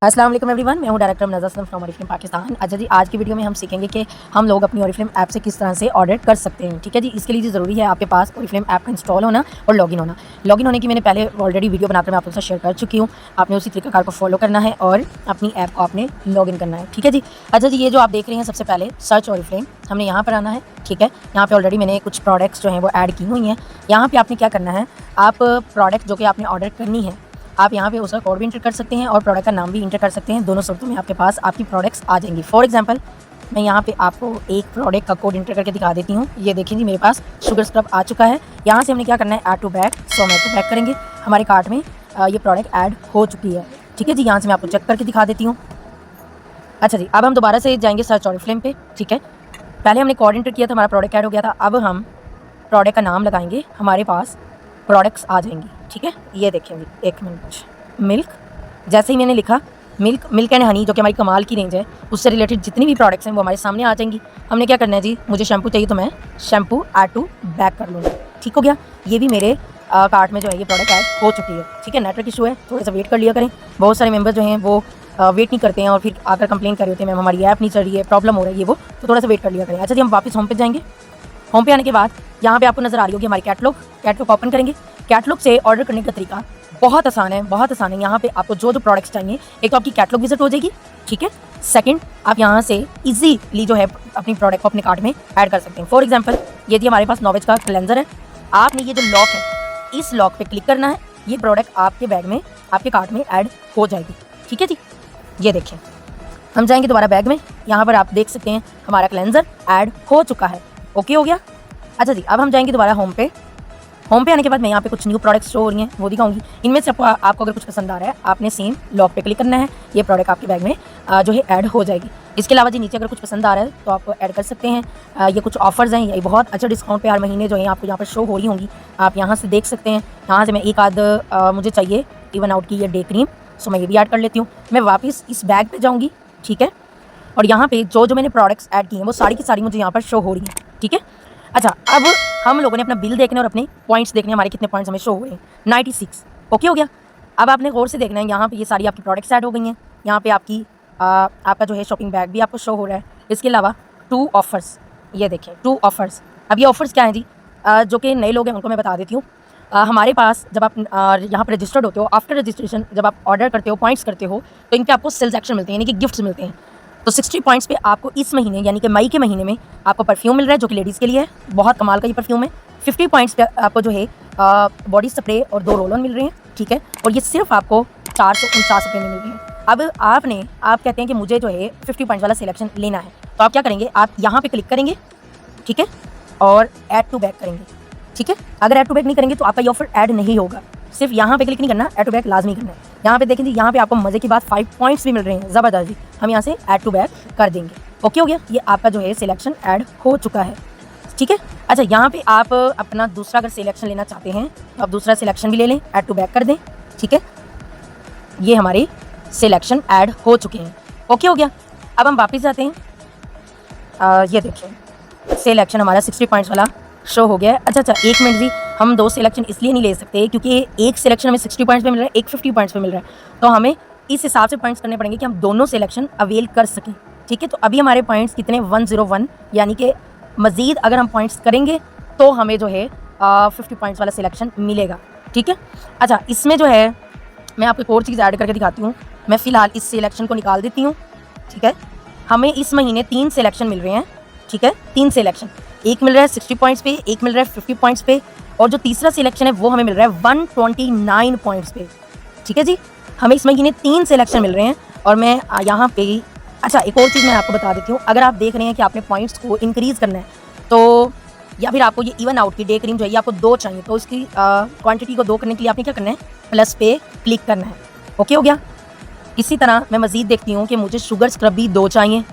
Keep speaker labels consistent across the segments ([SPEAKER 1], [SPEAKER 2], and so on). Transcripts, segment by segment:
[SPEAKER 1] अस्सलाम वालेकुम एवरीवन, मैं हूं डायरेक्टर नज़र असलम फ्रॉम ऑरिफ्लेम पाकिस्तान। अच्छा जी, आज की वीडियो में हम सीखेंगे कि हम लोग अपनी ऑरिफ्लेम ऐप से किस तरह से ऑर्डर कर सकते हैं। ठीक है जी, इसके लिए ज़रूरी है आपके पास ऑरिफ्लेम ऐप का इंस्टॉल होना और लॉगिन होना। लॉगिन होने की मैंने पहले ऑलरेडी वीडियो बनाकर मैं आपके साथ शेयर कर चुकी हूँ। आपने उसी तरीक़ाकार को फॉलो करना है और अपनी ऐप को आपने लॉगिन करना है। ठीक है जी। अच्छा जी, ये जो आप देख रहे हैं, सबसे पहले सर्च ऑरिफ्लेम, हमने यहाँ पर आना है। ठीक है, यहाँ पर ऑलरेडी मैंने कुछ प्रोडक्ट्स जो हैं वो ऐड की हुई हैं। यहाँ पर आपने क्या करना है, आप प्रोडक्ट जो कि आपने ऑर्डर करनी है, आप यहाँ पे उसका कोड भी इंटर कर सकते हैं और प्रोडक्ट का नाम भी इंटर कर सकते हैं। दोनों सूरतों में आपके पास आपकी प्रोडक्ट्स आ जाएंगी। फॉर एग्जांपल, मैं यहाँ पे आपको एक प्रोडक्ट का कोड इंटर करके दिखा देती हूँ। ये देखिए जी, मेरे पास शुगर स्क्रब आ चुका है। यहाँ से हमने क्या करना है, ऐड टू बैग। सो हम ऐड टू बैग करेंगे, हमारे कार्ट में ये प्रोडक्ट ऐड हो चुकी है। ठीक है जी, यहाँ से मैं आपको चेक करके दिखा देती हूँ। अच्छा जी, अब हम दोबारा से जाएंगे सर्च ऑरिफ्लेम पे। ठीक है, पहले हमने कोड इंटर किया था, हमारा प्रोडक्ट ऐड हो गया था। अब हम प्रोडक्ट का नाम लगाएंगे, हमारे पास प्रोडक्ट्स आ जाएंगी। ठीक है, ये देखेंगे, एक मिनट। मिल्क, जैसे ही मैंने लिखा मिल्क एंड हनी, जो कि हमारी कमाल की रेंज है, उससे रिलेटेड जितनी भी प्रोडक्ट्स हैं वो हमारे सामने आ जाएंगी। हमने क्या करना है जी, मुझे शैम्पू चाहिए तो मैं शैम्पू ऐड टू बैग कर लूँगी। ठीक हो गया, ये भी मेरे कार्ट में जो है ये प्रोडक्ट ऐड हो चुकी है। ठीक है, नेटवर्क इशू है, थोड़ा सा वेट कर लिया करें। बहुत सारे मेंबर जो हैं वो वेट नहीं करते हैं और फिर आकर कंप्लेन कर रहे होते हैं, मैम हमारी ऐप नहीं चल रही है, प्रॉब्लम हो रही है वो, तो थोड़ा सा वेट कर लिया करें। अच्छा जी, हम वापस होम पे जाएंगे। होम पे आने के बाद यहाँ पे आपको नज़र आ रही होगी हमारी कैटलॉग ओपन करेंगे। कैटलॉग से ऑर्डर करने का तरीका बहुत आसान है, बहुत आसान है। यहाँ पे आपको जो प्रोडक्ट्स चाहिए, एक तो आपकी कैटलॉग विजिट हो जाएगी। ठीक है, सेकंड, आप यहाँ से इजीली जो है अपनी प्रोडक्ट को अपने कार्ट में ऐड कर सकते हैं। फॉर एग्जांपल, ये थी हमारे पास नॉवेज का क्लेंजर है। आपने ये जो लॉक है, इस लॉक पे क्लिक करना है, ये प्रोडक्ट आपके बैग में, आपके कार्ट में ऐड हो जाएगी। ठीक है जी, ये देखें, हम जाएंगे दोबारा बैग में। यहाँ पर आप देख सकते हैं हमारा क्लेंजर ऐड हो चुका है। ओके हो गया। अच्छा जी, अब हम जाएंगे दोबारा होम पे। होम पे आने के बाद मैं यहाँ पे कुछ न्यू प्रोडक्ट्स शो हो रही हैं, वो दिखाऊंगी। इनमें से आपको अगर कुछ पसंद आ रहा है, आपने सेम लॉक पे क्लिक करना है, ये प्रोडक्ट आपके बैग में जो है ऐड हो जाएगी। इसके अलावा जी, नीचे अगर कुछ पसंद आ रहा है तो आप ऐड कर सकते हैं। ये कुछ ऑफर्स हैं, ये बहुत अच्छा डिस्काउंट पे हर महीने जो है आपको यहाँ पर शो हो रही होंगी, आप यहाँ से देख सकते हैं। यहाँ से मैं एक आध मुझे चाहिए इवन आउट की ये डे क्रीम, सो मैं ये भी ऐड कर लेती हूँ। मैं वापस इस बैग पर जाऊँगी। ठीक है, और यहाँ पे जो मैंने प्रोडक्ट्स ऐड किए हैं वो सारी की सारी मुझे यहाँ पर शो हो रही हैं। ठीक है, अच्छा, अब हम लोगों ने अपना बिल देखना है और अपने पॉइंट्स देखने, हमारे कितने पॉइंट्स हमें शो हो रहे हैं, 96। ओके हो गया। अब आपने गौर से देखना है, यहाँ पे ये सारी आपकी प्रोडक्ट्स ऐड हो गई हैं। यहाँ पे आपका जो है शॉपिंग बैग भी आपको शो हो रहा है। इसके अलावा 2 ऑफर्स, ये देखें 2 ऑफर्स। अब ये ऑफर्स क्या हैं जी, जो कि नए लोग हैं उनको मैं बता देती हूँ। हमारे पास जब आप यहाँ पर रजिस्टर्ड होते हो, आफ्टर रजिस्ट्रेशन जब आप ऑर्डर करते हो, पॉइंट्स करते हो, तो इन पर आपको सेल्स एक्शन मिलते हैं, यानी कि गिफ्ट्स मिलते हैं। तो 60 पॉइंट्स पे आपको इस महीने, यानी कि मई के महीने में आपको परफ्यूम मिल रहा है, जो कि लेडीज़ के लिए है, बहुत कमाल का ये परफ्यूम है। 50 पॉइंट्स पे आपको जो है बॉडी स्प्रे और 2 रोल ऑन मिल रहे हैं। ठीक है, और ये सिर्फ आपको 449 रुपये में मिल रही है। अब आप कहते हैं कि मुझे जो है 50 पॉइंट्स वाला सिलेक्शन लेना है, तो आप क्या करेंगे, आप यहाँ पर क्लिक करेंगे। ठीक है, और ऐड टू बैग करेंगे। ठीक है, अगर ऐड टू बैग नहीं करेंगे तो आपका ये ऑफर ऐड नहीं होगा। सिर्फ यहाँ पे क्लिक नहीं करना, ऐड टू बैग लाजमी करना है। यहाँ पे देखें जी, यहाँ पे आपको मज़े की बात 5 पॉइंट्स भी मिल रहे हैं, ज़बरदस्त जी। हम यहाँ से ऐड टू बैग कर देंगे। ओके हो गया, ये आपका जो है सिलेक्शन ऐड हो चुका है। ठीक है, अच्छा, यहाँ पे आप अपना दूसरा अगर सिलेक्शन लेना चाहते हैं तो आप दूसरा सिलेक्शन भी ले लें, ऐड टू बैग कर दें। ठीक है, ये हमारे सिलेक्शन ऐड हो चुके हैं। ओके हो गया। अब हम वापस जाते हैं। ये देखिए, सिलेक्शन हमारा 60 पॉइंट्स वाला शो हो गया है। अच्छा, एक मिनट जी, हम 2 सिलेक्शन इसलिए नहीं ले सकते क्योंकि एक सिलेक्शन हमें 60 पॉइंट्स पे मिल रहा है, एक 50 पॉइंट्स पे मिल रहा है, तो हमें इस हिसाब से पॉइंट्स करने पड़ेंगे कि हम दोनों सिलेक्शन अवेल कर सकें। ठीक है, तो अभी हमारे पॉइंट्स कितने, 101, यानी कि मज़ीद अगर हम पॉइंट्स करेंगे तो हमें जो है 50 पॉइंट्स वाला सिलेक्शन मिलेगा। ठीक है, अच्छा, इसमें जो है मैं आपको एक और चीज़ ऐड करके दिखाती हूँ। मैं फ़िलहाल इस सिलेक्शन को निकाल देती हूँ। ठीक है, हमें इस महीने 3 सिलेक्शन मिल रहे हैं। ठीक है, 3 सिलेक्शन, एक मिल रहा है 60 पॉइंट्स पे, एक मिल रहा है 50 पॉइंट्स पे, और जो तीसरा सिलेक्शन है वो हमें मिल रहा है 129 पॉइंट्स पे। ठीक है जी, हमें इस महीने 3 सिलेक्शन मिल रहे हैं। और मैं यहाँ पे, अच्छा, एक और चीज़ मैं आपको बता देती हूँ। अगर आप देख रहे हैं कि आपने पॉइंट्स को इंक्रीज़ करना है, तो या फिर आपको ये इवन आउट की डे क्रीम जो है ये आपको 2 चाहिए, तो इसकी क्वान्टिटी को 2 करने के लिए आपने क्या करना है, प्लस पे क्लिक करना है। ओके हो गया। इसी तरह मैं मज़ीद देखती हूँ कि मुझे शुगर स्क्रब भी 2 चाहिए।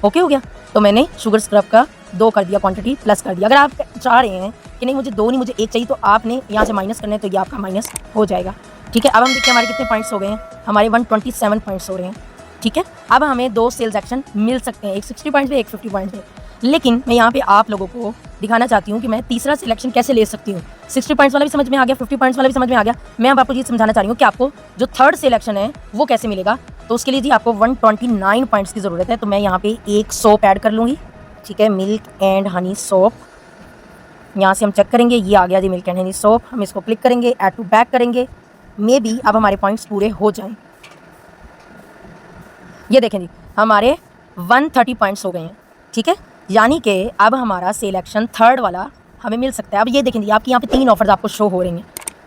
[SPEAKER 1] ओके हो गया, तो मैंने शुगर स्क्रब का 2 कर दिया, क्वांटिटी प्लस कर दिया। अगर आप चाह रहे हैं कि नहीं मुझे 2 नहीं, मुझे 1 चाहिए, तो आपने यहाँ से माइनस करना है, तो ये आपका माइनस हो जाएगा। ठीक है, अब हम देखते हैं हमारे कितने पॉइंट्स हो गए हैं, हमारे 127 पॉइंट्स हो रहे हैं। ठीक है, अब हमें 2 सेल्स एक्शन मिल सकते हैं, एक 60 पॉइंट्स पे, एक 50 पॉइंट्स पे। लेकिन मैं यहाँ पे आप लोगों को दिखाना चाहती हूँ कि मैं तीसरा सिलेक्शन कैसे ले सकती हूँ। 60 पॉइंट्स वाला भी समझ में आ गया, 50 पॉइंट्स वाला भी समझ में आ गया। मैं अब आपको ये समझाना चाह रही हूँ कि आपको जो थर्ड सिलेक्शन है वो कैसे मिलेगा। तो उसके लिए जी आपको 129 पॉइंट्स की ज़रूरत है। तो मैं यहाँ पे एक सोप ऐड कर लूँगी, ठीक है, मिल्क एंड हनी सोप। यहाँ से हम चेक करेंगे, ये आ गया जी मिल्क एंड हनी सोप। हम इसको क्लिक करेंगे, ऐड टू बैक करेंगे। मे बी अब हमारे पॉइंट्स पूरे हो जाएं। ये देखें जी हमारे 130 पॉइंट्स हो गए हैं, ठीक है। यानी कि अब हमारा सिलेक्शन थर्ड वाला हमें मिल सकता है। अब ये देखें जी आपकी यहाँ पे 3 ऑफर्स आपको शो हो रही हैं,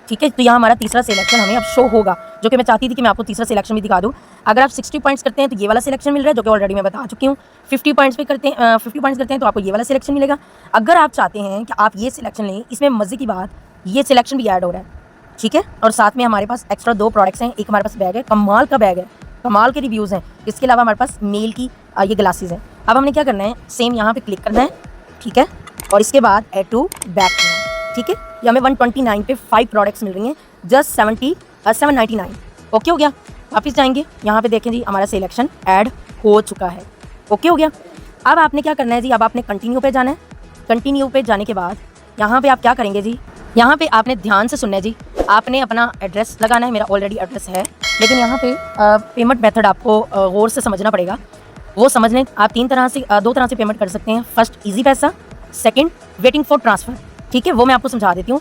[SPEAKER 1] ठीक है। तो यहाँ हमारा तीसरा सिलेक्शन हमें अब शो होगा, जो कि मैं चाहती थी कि मैं आपको तीसरा सिलेक्शन भी दिखा दूँ। अगर आप 60 पॉइंट्स करते हैं तो ये वाला सिलेक्शन मिल रहा है, जो कि ऑलरेडी मैं बता चुकी हूँ। 50 पॉइंट्स पे करते हैं 50 पॉइंट्स करते हैं तो आपको ये वाला सिलेक्शन मिलेगा। अगर आप चाहते हैं कि आप ये सिलेक्शन लें, इसमें मज़े की बात ये सिलेक्शन भी ऐड हो रहा है, ठीक है। और साथ में हमारे पास एक्स्ट्रा 2 प्रोडक्ट्स हैं। एक हमारे पास बैग है, कमाल का बैग है, कमाल के रिव्यूज़ हैं। इसके अलावा हमारे पास मेल की ये ग्लासेस हैं। अब हमने क्या करना है, सेम यहाँ पे क्लिक करना है, ठीक है, और इसके बाद ऐड टू बैक करना है, ठीक है। ये हमें 129 पे 5 प्रोडक्ट्स मिल रही हैं, जस्ट 799। ओके हो गया। वापस जाएंगे, यहाँ पे देखें जी हमारा सिलेक्शन ऐड हो चुका है। ओके हो गया। अब आपने क्या करना है जी, अब आपने कंटिन्यू पे जाना है। कंटिन्यू पे जाने के बाद यहाँ पे आप क्या करेंगे जी, यहाँ पे आपने ध्यान से सुनना है जी। आपने अपना एड्रेस लगाना है, मेरा ऑलरेडी एड्रेस है, लेकिन यहाँ पे पेमेंट मेथड आपको गौर से समझना पड़ेगा। वो समझ लें, आप 2 तरह से पेमेंट कर सकते हैं। फर्स्ट इजी पैसा, सेकंड वेटिंग फॉर ट्रांसफ़र, ठीक है। वो मैं आपको समझा देती हूँ।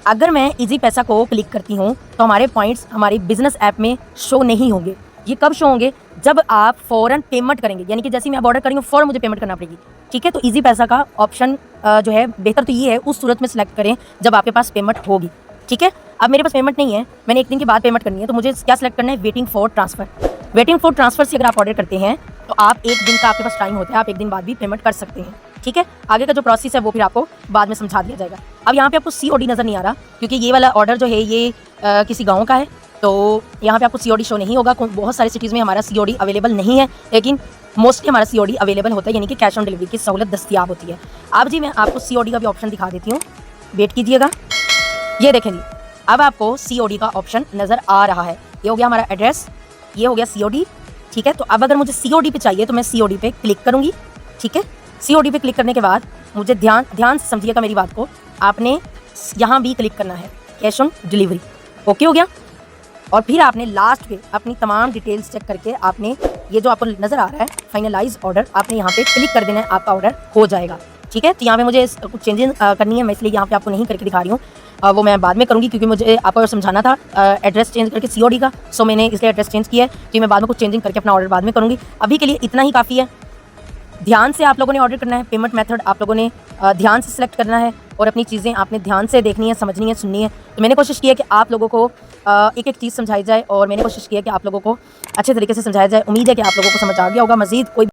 [SPEAKER 1] अगर मैं इजी पैसा को क्लिक करती हूँ तो हमारे पॉइंट्स हमारी बिजनेस ऐप में शो नहीं होंगे। ये कब शो होंगे, जब आप फ़ौरन पेमेंट करेंगे, यानी कि जैसे मैं ऑर्डर करेंगे फ़ौरन मुझे पेमेंट करना पड़ेगी, ठीक है। तो इजी पैसा का ऑप्शन जो है बेहतर तो ये है उस सूरत में सिलेक्ट करें जब आपके पास पेमेंट होगी, ठीक है। अब मेरे पास पेमेंट नहीं है, मैंने 1 दिन के बाद पेमेंट करनी है, तो मुझे क्या सिलेक्ट करना है, waiting for transfer. Waiting for transfer से अगर आप ऑर्डर करते हैं तो आप 1 दिन का आपके पास टाइम होता है, आप 1 दिन बाद भी पेमेंट कर सकते हैं, ठीक है। आगे का जो प्रोसेस है वो फिर आपको बाद में समझा दिया जाएगा। अब यहाँ पे आपको COD नज़र नहीं आ रहा, क्योंकि ये वाला ऑर्डर जो है ये किसी गाँव का है, तो यहाँ पे आपको COD शो नहीं होगा। बहुत सारी सिटीज़ में हमारा COD अवेलेबल नहीं है, लेकिन मोस्टली हमारा COD अवेलेबल होता है, यानी कि कैश ऑन डिलीवरी की सहूलत दस्तियाब होती है। अब जी मैं आपको COD का भी ऑप्शन दिखा देती हूँ, वेट कीजिएगा। ये देखें जी अब आपको COD का ऑप्शन नज़र आ रहा है। ये हो गया हमारा एड्रेस, ये हो गया COD, ठीक है। तो अब अगर मुझे COD पे चाहिए तो मैं COD पे क्लिक करूँगी, ठीक है। COD पे क्लिक करने के बाद मुझे ध्यान से समझिएगा मेरी बात को, आपने यहाँ भी क्लिक करना है, कैश ऑन डिलीवरी। ओके हो गया। और फिर आपने लास्ट पे अपनी तमाम डिटेल्स चेक करके आपने ये जो आपको नज़र आ रहा है फाइनलाइज ऑर्डर, आपने यहाँ पे क्लिक कर देना है, आपका ऑर्डर हो जाएगा, ठीक है। तो यहाँ पे मुझे कुछ चेंजेस करनी है, मैं इसलिए यहाँ पे आपको नहीं करके दिखा रही हूँ। वो मैं बाद में करूँगी, क्योंकि मुझे आपको समझाना था एड्रेस चेंज करके COD का, सो मैंने इसलिए एड्रेस चेंज किया है। तो मैं बाद में कुछ चेंजिंग करके अपना ऑर्डर बाद में करूँगी। अभी के लिए इतना ही काफ़ी है। ध्यान से आप लोगों ने ऑर्डर करना है, पेमेंट मेथड आप लोगों ने ध्यान से सिलेक्ट करना है, और अपनी चीज़ें आपने ध्यान से देखनी है, समझनी है, सुननी है। तो मैंने कोशिश की है कि आप लोगों को एक एक चीज़ समझाई जाए, और मैंने कोशिश की है कि आप लोगों को अच्छे तरीके से समझाया जाए। उम्मीद है कि आप लोगों को समझ आ गया होगा। मज़ीद कोई